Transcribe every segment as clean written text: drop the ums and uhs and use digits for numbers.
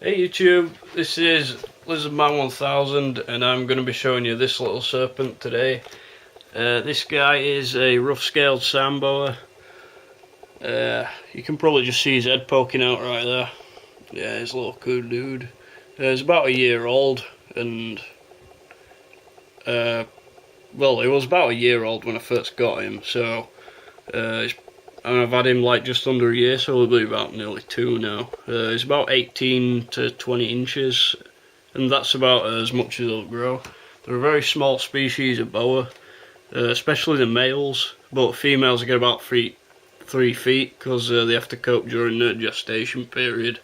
Hey YouTube, this is Lizardman1000 and I'm going to be showing you this little serpent today. This guy is a rough-scaled sand boa. You can probably just see his head poking out right there. Yeah, he's a little cool dude. He's about a year old and well, he was about a year old when I first got him, so and I've had him like just under a year, so he'll be about nearly 2 now. He's about 18 to 20 inches, and that's about as much as he'll grow. They're a very small species of boa, especially the males, but females get about 3 feet because they have to cope during the gestation period.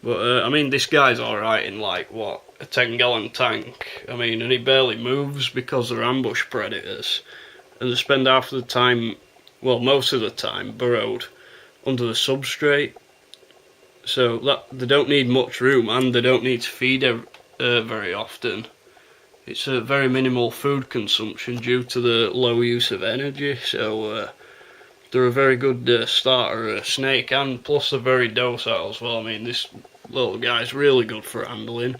But I mean, this guy's alright in like, what, a 10-gallon tank. I mean, and he barely moves because they're ambush predators, and they spend half of the time, well, most of the time, burrowed under the substrate, so that they don't need much room and they don't need to feed very often. It's a very minimal food consumption due to the low use of energy, so they're a very good starter snake, and plus they're very docile as well. I mean, this little guy's really good for handling.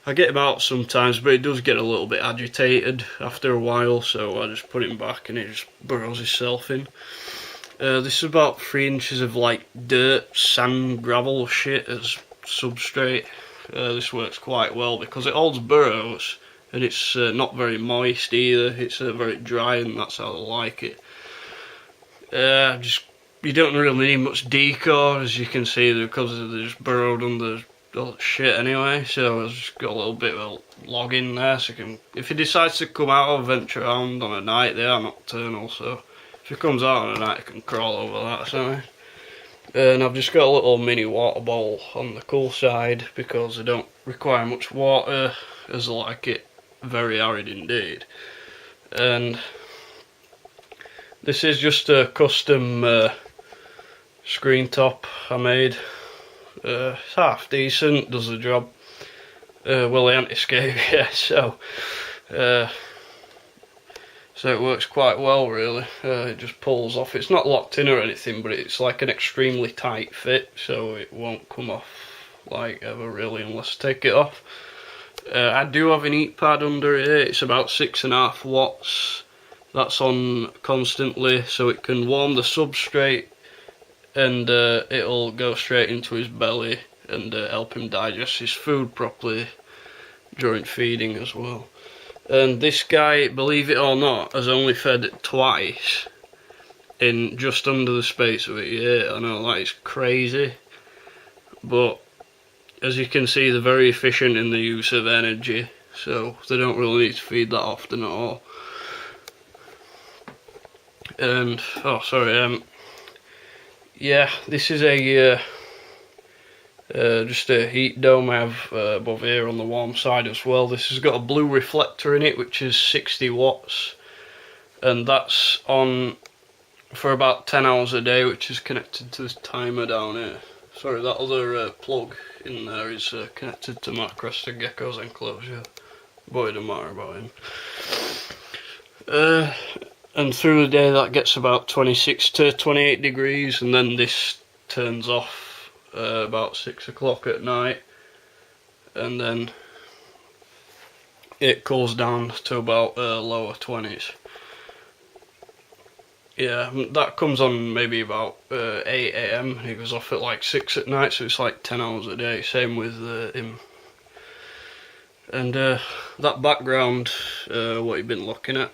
I get him out sometimes, but he does get a little bit agitated after a while, so I just put him back and he just burrows himself in. This is about 3 inches of like dirt, sand, gravel shit as substrate. This works quite well because it holds burrows and it's not very moist either. It's very dry, and that's how I like it. You don't really need much decor, as you can see, because they're just burrowed under all that shit anyway, so I've just got a little bit of a log in there, so if he decides to come out or venture around on a night, they are nocturnal, so if he comes out on a night he can crawl over that, so. And I've just got a little mini water bowl on the cool side because they don't require much water, as I like it very arid indeed. And this is just a custom screen top I made. It's half decent, does the job. Well, the anti-scale, yeah, so it works quite well really. It just pulls off. It's not locked in or anything, but it's like an extremely tight fit, so it won't come off like ever really unless I take it off. I do have an heat pad under here. It's about 6.5 watts. That's on constantly, so it can warm the substrate, and it'll go straight into his belly and help him digest his food properly during feeding as well. And this guy, believe it or not, has only fed twice in just under the space of a year. I know that is crazy, but as you can see, they're very efficient in the use of energy, so they don't really need to feed that often at all. And yeah, this is a just a heat dome I have above here on the warm side as well. This has got a blue reflector in it, which is 60 watts, and that's on for about 10 hours a day, which is connected to this timer down here. Sorry, that other plug in there is connected to my crested gecko's enclosure, but it don't matter about him. And through the day that gets about 26 to 28 degrees, and then this turns off about 6 o'clock at night, and then it cools down to about lower 20s. Yeah, that comes on maybe about 8 AM, and it goes off at like 6 at night, so it's like 10 hours a day, same with him. And that background, what you've been looking at,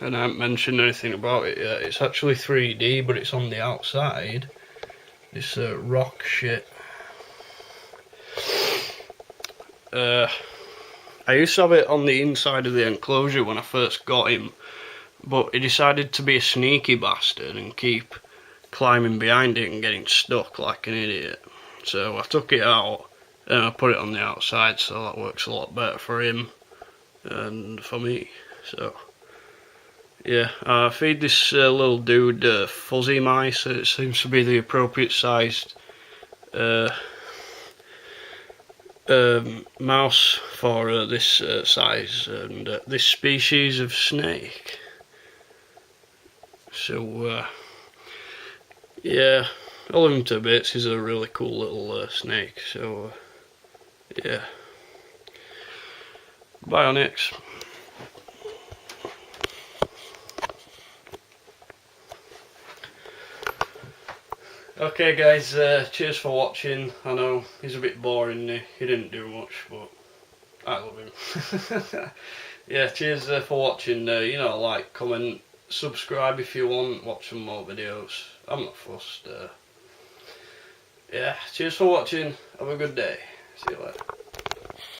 and I haven't mentioned anything about it yet, it's actually 3D, but it's on the outside. This rock shit. I used to have it on the inside of the enclosure when I first got him, but he decided to be a sneaky bastard and keep climbing behind it and getting stuck like an idiot. So I took it out and I put it on the outside, so that works a lot better for him and for me. So yeah, I feed this little dude fuzzy mice. It seems to be the appropriate sized mouse for this size and this species of snake. So yeah, I love him to bits. He's a really cool little snake. So yeah. Bye, Onyx. Okay guys, cheers for watching. I know he's a bit boring, he didn't do much, but I love him. Yeah, cheers for watching. You know, like, comment, subscribe if you want, watch some more videos. I'm not fussed. Yeah, cheers for watching. Have a good day. See you later.